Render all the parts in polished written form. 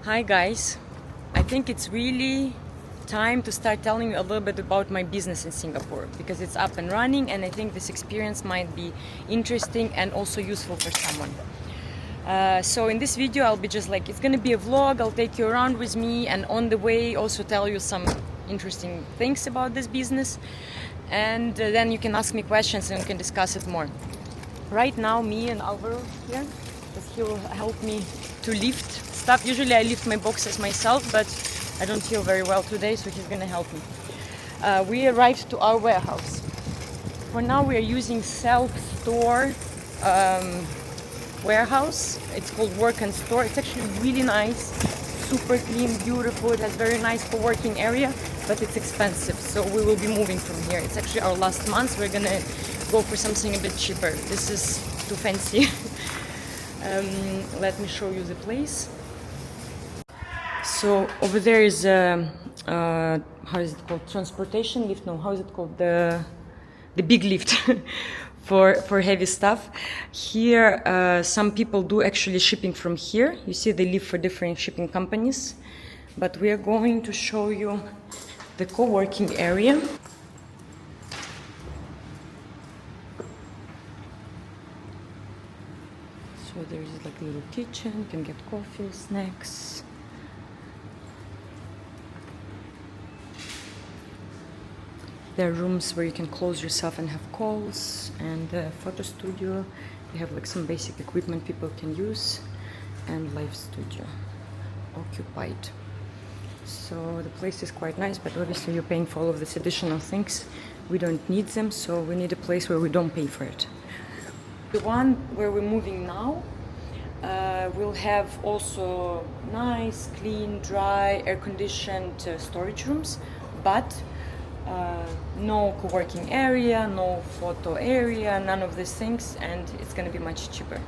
Hi guys, I think it's really time to start telling you a little bit about my business in Singapore because it's up and running, and I think this experience might be interesting and also useful for someone. So in this video I'll be just like, it's gonna be a vlog. I'll take you around with me, and on the way also tell you some interesting things about this business, and then you can ask me questions and we can discuss it more. Right now me and Alvaro here, because he will help me to lift stuff. Usually I lift my boxes myself, but I don't feel very well today, so he's gonna help me. We arrived to our warehouse. For now we are using self-store warehouse. It's called Work+Store. It's actually really nice, super clean, beautiful. It has very nice co-working area, but it's expensive, so we will be moving from here. It's actually our last month. We're gonna go for something a bit cheaper. This is too fancy. Let me show you the place. So over there is how is it called? Transportation lift? No, how is it called? The big lift for heavy stuff. Here, some people do actually shipping from here. You see, they live for different shipping companies. But we are going to show you the co-working area. So there is like a little kitchen. You can get coffee, snacks. There are rooms where you can close yourself and have calls, and a photo studio. They have like some basic equipment people can use, and live studio occupied. So the place is quite nice, but obviously you're paying for all of these additional things. We don't need them, so we need a place where we don't pay for it. The one where we're moving now will have also nice, clean, dry, air-conditioned storage rooms, but no co-working area, no photo area, none of these things, and it's going to be much cheaper.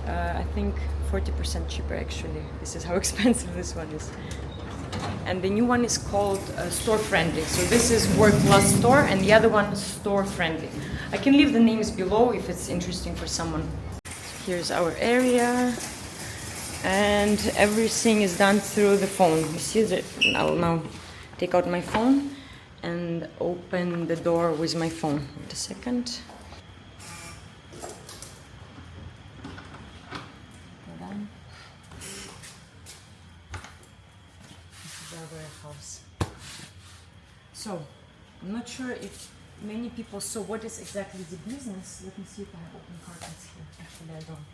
I think 40% cheaper actually. This is how expensive this one is. And the new one is called Storefriendly. So this is Work+Store, and the other one is Storefriendly. I can leave the names below if it's interesting for someone. Here's our area, and everything is done through the phone. You see that? I'll now take out my phone and open the door with my phone. Wait a second. This is our warehouse. So, I'm not sure if many people saw what is exactly the business. Let me see if I have open cartons here. Actually, I don't.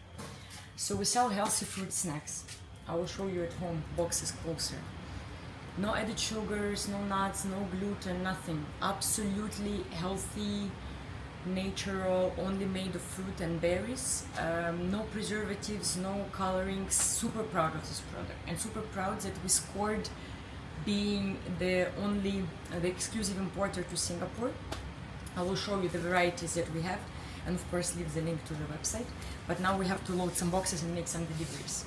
So we sell healthy fruit snacks. I will show you at home, boxes closer. No added sugars, no nuts, no gluten, nothing. Absolutely healthy, natural, only made of fruit and berries. No preservatives, no colorings. Super proud of this product, and super proud that we scored being the exclusive importer to Singapore. I will show you the varieties that we have, and of course leave the link to the website. But now we have to load some boxes and make some deliveries.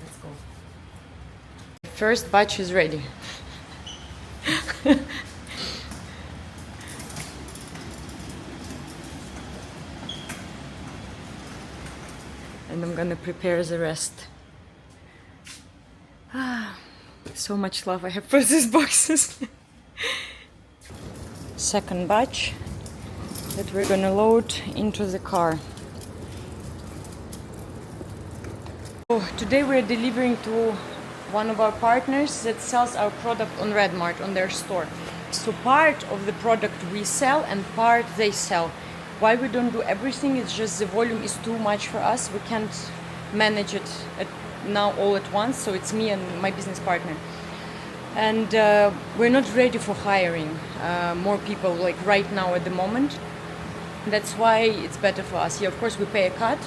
Let's go. First batch is ready. And I'm gonna prepare the rest. So much love I have for these boxes. Second batch that we're gonna load into the car. So today we're delivering to one of our partners that sells our product on Redmart, on their store. So part of the product we sell and part they sell. Why we don't do everything, it's just the volume is too much for us. We can't manage it now all at once, so it's me and my business partner. And we're not ready for hiring more people like right now at the moment. That's why it's better for us. Yeah, of course we pay a cut,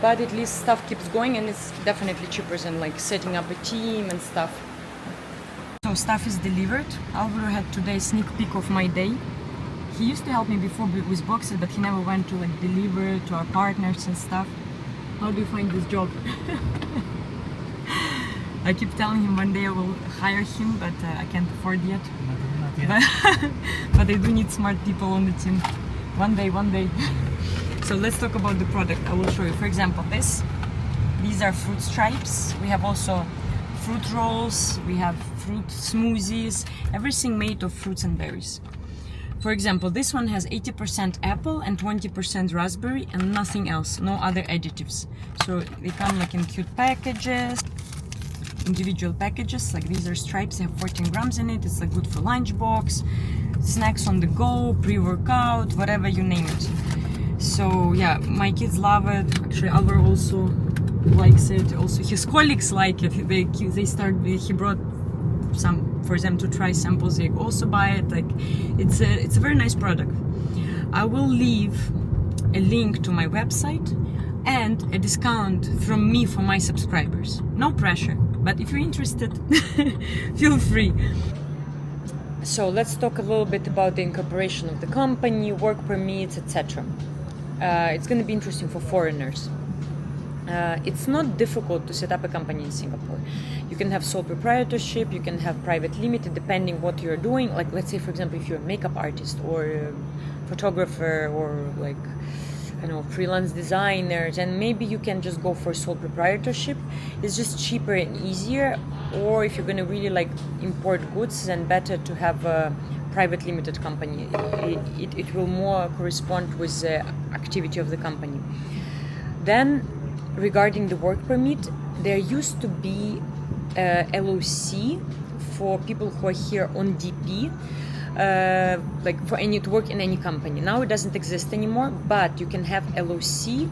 but at least stuff keeps going, and it's definitely cheaper than like setting up a team and stuff. So stuff is delivered. Alvaro had today a sneak peek of my day. He used to help me before with boxes, but he never went to like deliver to our partners and stuff. How do you find this job? I keep telling him one day I will hire him, but I can't afford yet. Not yet. But I do need smart people on the team. One day. So let's talk about the product. I will show you. For example, these are fruit stripes. We have also fruit rolls, we have fruit smoothies, everything made of fruits and berries. For example, this one has 80% apple and 20% raspberry and nothing else, no other additives. So they come like in cute packages, individual packages, like these are stripes, they have 14 grams in it, it's like good for lunchbox, snacks on the go, pre-workout, whatever you name it. So yeah, my kids love it. Actually, Alvaro also likes it. Also, his colleagues like it. He brought some for them to try samples. They also buy it. Like, it's a very nice product. I will leave a link to my website and a discount from me for my subscribers. No pressure, but if you're interested, feel free. So let's talk a little bit about the incorporation of the company, work permits, etc. It's going to be interesting for foreigners. It's not difficult to set up a company in Singapore. You can have sole proprietorship, you can have private limited, depending what you're doing. Like, let's say, for example, if you're a makeup artist or a photographer or like, I don't know, freelance designer, then maybe you can just go for sole proprietorship. It's just cheaper and easier. Or if you're going to really like import goods, then better to have a private limited company. It will more correspond with the activity of the company. Then, regarding the work permit, there used to be LOC for people who are here on DP, like to work in any company. Now it doesn't exist anymore, but you can have LOC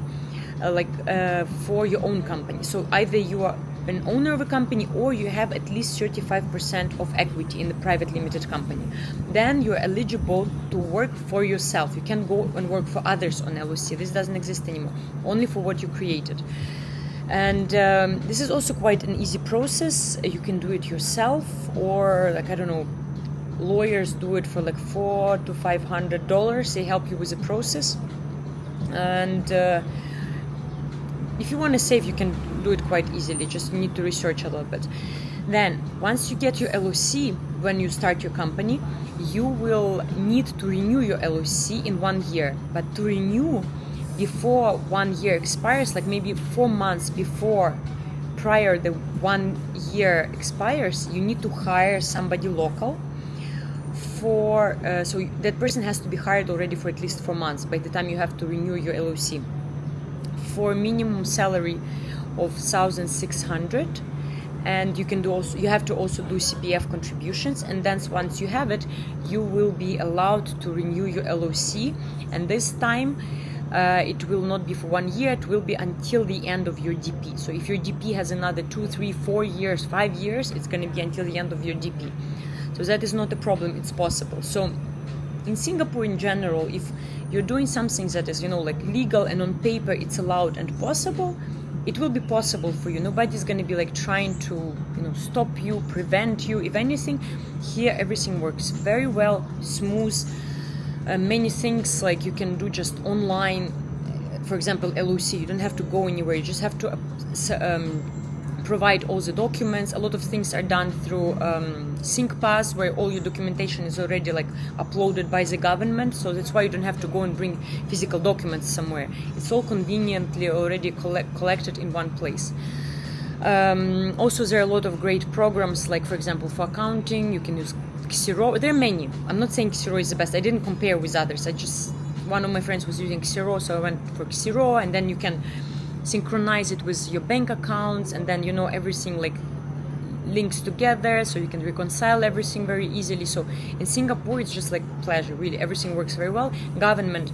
for your own company. So either you are an owner of a company or you have at least 35% of equity in the private limited company. Then you're eligible to work for yourself. You can go and work for others on LOC. This doesn't exist anymore, only for what you created. And this is also quite an easy process. You can do it yourself, or like, I don't know, lawyers do it for like $400 to $500. They help you with the process. And if you want to save, you can do it quite easily. Just you need to research a little bit. Then, once you get your LOC, when you start your company, you will need to renew your LOC in 1 year. But to renew before 1 year expires, like maybe 4 months prior the 1 year expires, you need to hire somebody local. So that person has to be hired already for at least 4 months by the time you have to renew your LOC. For minimum salary of 1,600, and you have to also do CPF contributions, and then once you have it, you will be allowed to renew your LOC, and this time it will not be for 1 year, it will be until the end of your DP. So if your DP has another 2, 3, 4 years, 5 years, it's going to be until the end of your DP. So that is not a problem, it's possible. So in Singapore in general, if you're doing something that is, like legal and on paper it's allowed and possible, it will be possible for you. Nobody's going to be like trying to, stop you, prevent you. If anything, here everything works very well, smooth. Many things like you can do just online. For example, LOC, you don't have to go anywhere. You just have to provide all the documents. A lot of things are done through SyncPass, where all your documentation is already like uploaded by the government. So that's why you don't have to go and bring physical documents somewhere. It's all conveniently already collected in one place. Also, there are a lot of great programs, like for example for accounting, you can use Xero. There are many. I'm not saying Xero is the best. I didn't compare with others. One of my friends was using Xero, so I went for Xero, and then you can synchronize it with your bank accounts, and then everything like links together, so you can reconcile everything very easily. So in Singapore, it's just like pleasure, really. Everything works very well. Government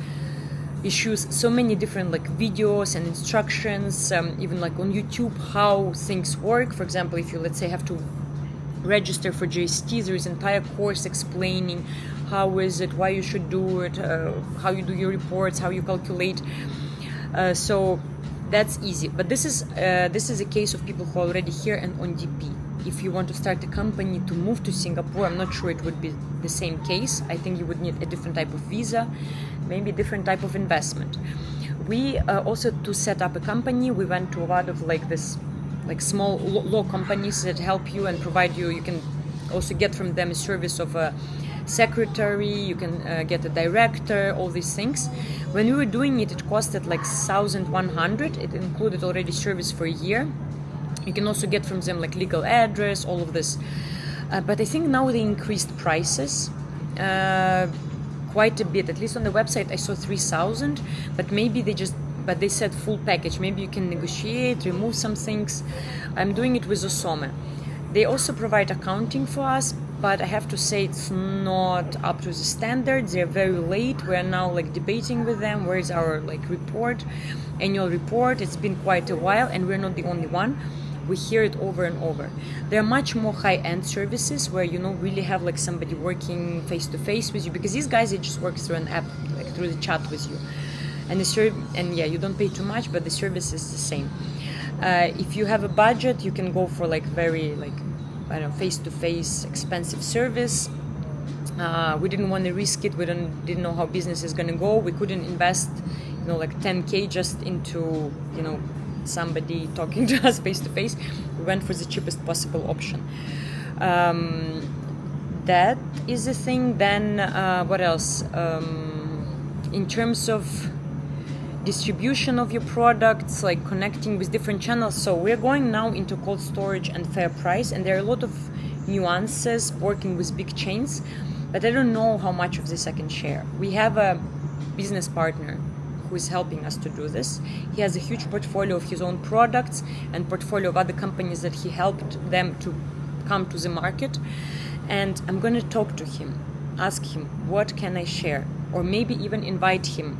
issues so many different like videos and instructions, even like on YouTube, how things work. For example, if you, let's say, have to register for GST, there is an entire course explaining how is it, why you should do it, how you do your reports, how you calculate. So that's easy. But this is a case of people who are already here and on DP. If you want to start a company to move to Singapore, I'm not sure it would be the same case. I think you would need a different type of visa, maybe a different type of investment. We also, to set up a company, we went to a lot of like this like small law companies that help you and provide you. You can also get from them a service of a secretary, you can get a director, all these things. When we were doing it, it costed like 1,100. It included already service for a year. You can also get from them like legal address, all of this. But I think now they increased prices quite a bit. At least on the website I saw 3,000, but maybe but they said full package. Maybe you can negotiate, remove some things. I'm doing it with Osome. They also provide accounting for us, but I have to say it's not up to the standards. They're very late. We're now like debating with them. Where is our like annual report? It's been quite a while, and we're not the only one. We hear it over and over. There are much more high-end services where really have like somebody working face-to-face with you, because these guys, they just work through an app, like through the chat with you. And you don't pay too much, but the service is the same. If you have a budget, you can go for like very face-to-face expensive service. We didn't want to risk it. We didn't know how business is going to go. We couldn't invest, like 10K just into, somebody talking to us face-to-face. We went for the cheapest possible option. That is the thing. Then what else? In terms of distribution of your products, like connecting with different channels. So we're going now into cold storage and fair price, and there are a lot of nuances working with big chains, but I don't know how much of this I can share. We have a business partner who is helping us to do this. He has a huge portfolio of his own products and portfolio of other companies that he helped them to come to the market. And I'm going to talk to him, ask him, what can I share? Or maybe even invite him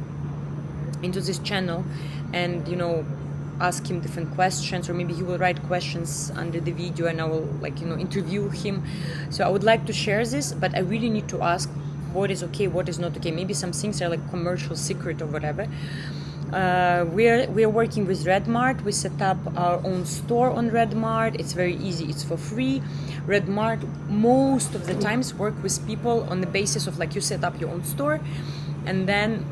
into this channel and, ask him different questions, or maybe he will write questions under the video and I will interview him. So I would like to share this, but I really need to ask what is okay, what is not okay. Maybe some things are like commercial secret or whatever. We're working with Redmart. We set up our own store on Redmart. It's very easy. It's for free. Redmart most of the times work with people on the basis of you set up your own store, and then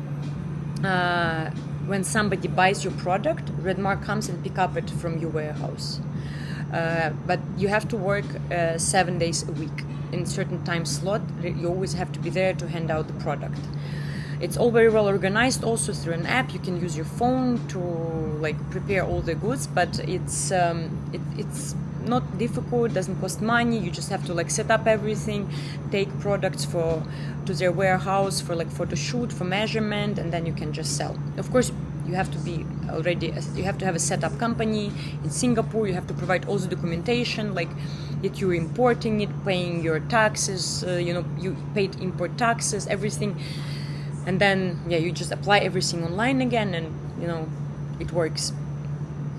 when somebody buys your product, Redmart comes and pick up it from your warehouse. But you have to work 7 days a week in certain time slot. You always have to be there to hand out the product. It's all very well organized also through an app. You can use your phone to prepare all the goods, but it's not difficult, doesn't cost money. You just have to set up everything, take products to their warehouse for photo shoot, for measurement, and then you can just sell. Of course, you have to have a setup company in Singapore. You have to provide all the documentation, that you're importing it, paying your taxes, you paid import taxes, everything. And then, you just apply everything online again, and, it works.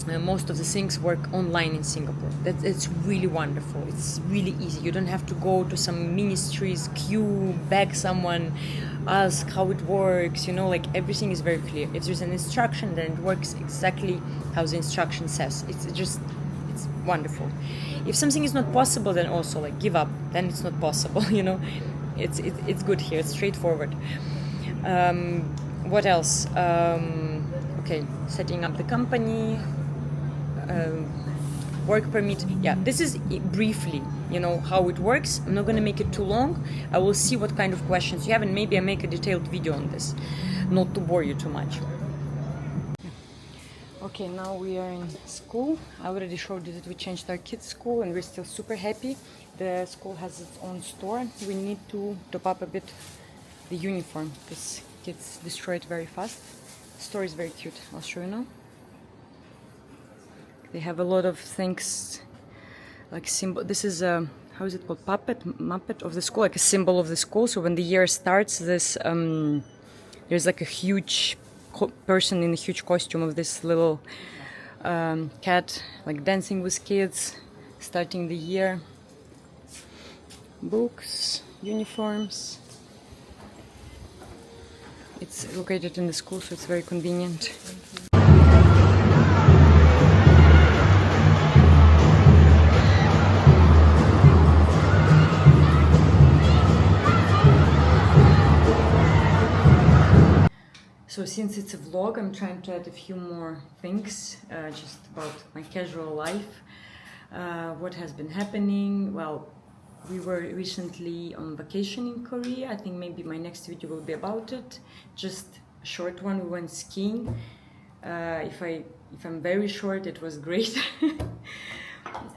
Most of the things work online in Singapore. It's really wonderful. It's really easy. You don't have to go to some ministries, queue, beg someone, ask how it works. Everything is very clear. If there's an instruction, then it works exactly how the instruction says. It's wonderful. If something is not possible, then also give up. Then it's not possible. It's good here. It's straightforward. What else? Okay, setting up the company. Work permit. This is briefly, how it works. I'm not going to make it too long. I will see what kind of questions you have, and maybe I make a detailed video on this, not to bore you too much. Okay, now we are in school. I already showed you that we changed our kids' school, and we're still super happy. The school has its own store. We need to top up a bit the uniform because kids destroy it very fast. The store is very cute. I'll show you now. They have a lot of things like symbol. This is a, how is it called? Muppet of the school, like a symbol of the school. So when the year starts, this there's a huge person in a huge costume of this little cat, dancing with kids, starting the year. Books, uniforms. It's located in the school, so it's very convenient. So since it's a vlog, I'm trying to add a few more things just about my casual life. What has been happening? Well, we were recently on vacation in Korea. I think maybe my next video will be about it. Just a short one. We went skiing. If I'm very short, it was great.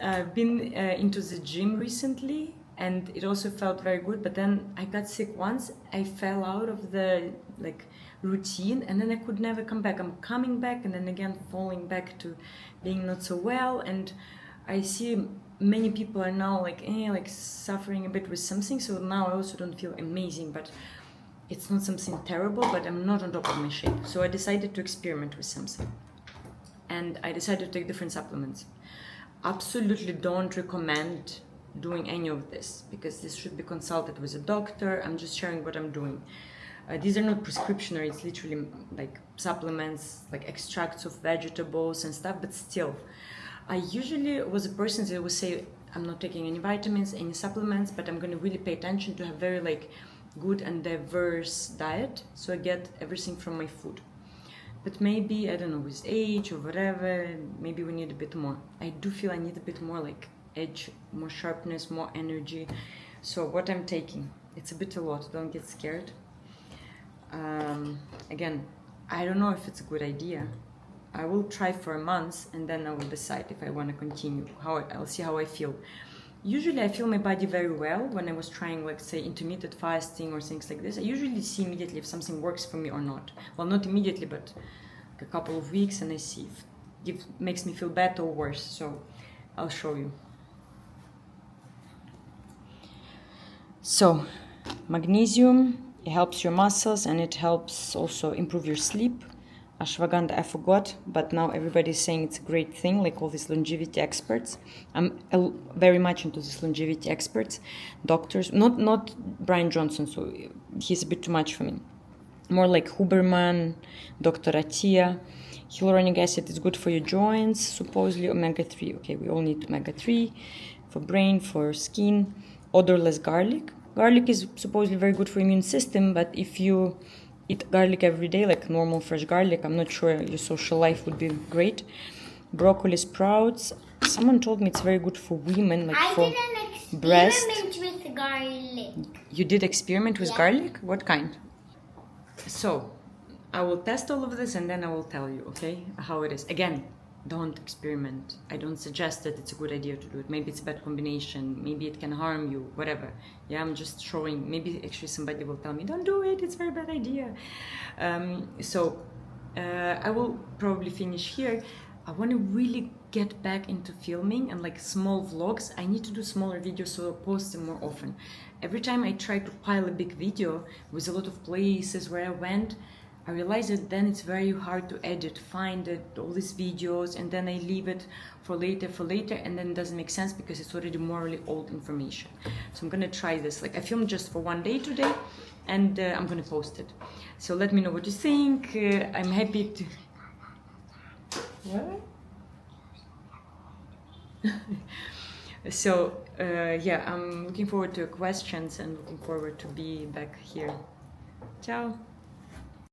I've been into the gym recently, and it also felt very good. But then I got sick once. I fell out of the routine, and then I could never come back. I'm coming back, and then again falling back to being not so well. And I see many people are now suffering a bit with something. So now I also don't feel amazing, but it's not something terrible. But I'm not on top of my shape. So I decided to experiment with something, and I decided to take different supplements. Absolutely don't recommend doing any of this, because this should be consulted with a doctor. I'm just sharing what I'm doing. These are not prescription, or it's literally like supplements, like extracts of vegetables and stuff, but still. I usually was a person that would say, I'm not taking any vitamins, any supplements, but I'm going to really pay attention to have very good and diverse diet, so I get everything from my food. But maybe, I don't know, with age or whatever, maybe we need a bit more. I do feel I need a bit more edge, more sharpness, more energy. So what I'm taking, it's a bit a lot, don't get scared. Again, I don't know if it's a good idea. I will try for a month, and then I will decide if I want to continue. I'll see how I feel. Usually I feel my body very well when I was trying, say, intermittent fasting or things like this. I usually see immediately if something works for me or not. Well, not immediately, but a couple of weeks, and I see if it makes me feel better or worse. So I'll show you. So magnesium, it helps your muscles, and it helps also improve your sleep. Ashwagandha, I forgot, but now everybody's saying it's a great thing, like all these longevity experts. I'm very much into these longevity experts, doctors, not Brian Johnson, so he's a bit too much for me. More like Huberman, Dr. Attia. Hyaluronic acid is good for your joints, supposedly omega-3. Okay, we all need omega-3 for brain, for skin. Odorless garlic. Garlic is supposedly very good for immune system, but if you eat garlic every day, like normal fresh garlic, I'm not sure your social life would be great. Broccoli sprouts. Someone told me it's very good for women, for breast. I did an experiment with garlic. You did experiment with garlic? What kind? So, I will test all of this, and then I will tell you, okay, how it is. Again, don't experiment. I don't suggest that it's a good idea to do it. Maybe it's a bad combination. Maybe it can harm you, whatever. Yeah, I'm just showing. Maybe actually somebody will tell me, don't do it. It's a very bad idea. I will probably finish here. I want to really get back into filming and small vlogs. I need to do smaller videos, so I'll post them more often. Every time I try to pile a big video with a lot of places where I went, I realize that then it's very hard to edit, find all these videos, and then I leave it for later, and then it doesn't make sense because it's already morally old information. So I'm gonna try this. I filmed just for one day today, and I'm gonna post it. So let me know what you think. I'm happy to... What? So yeah, I'm looking forward to your questions and looking forward to be back here. Ciao.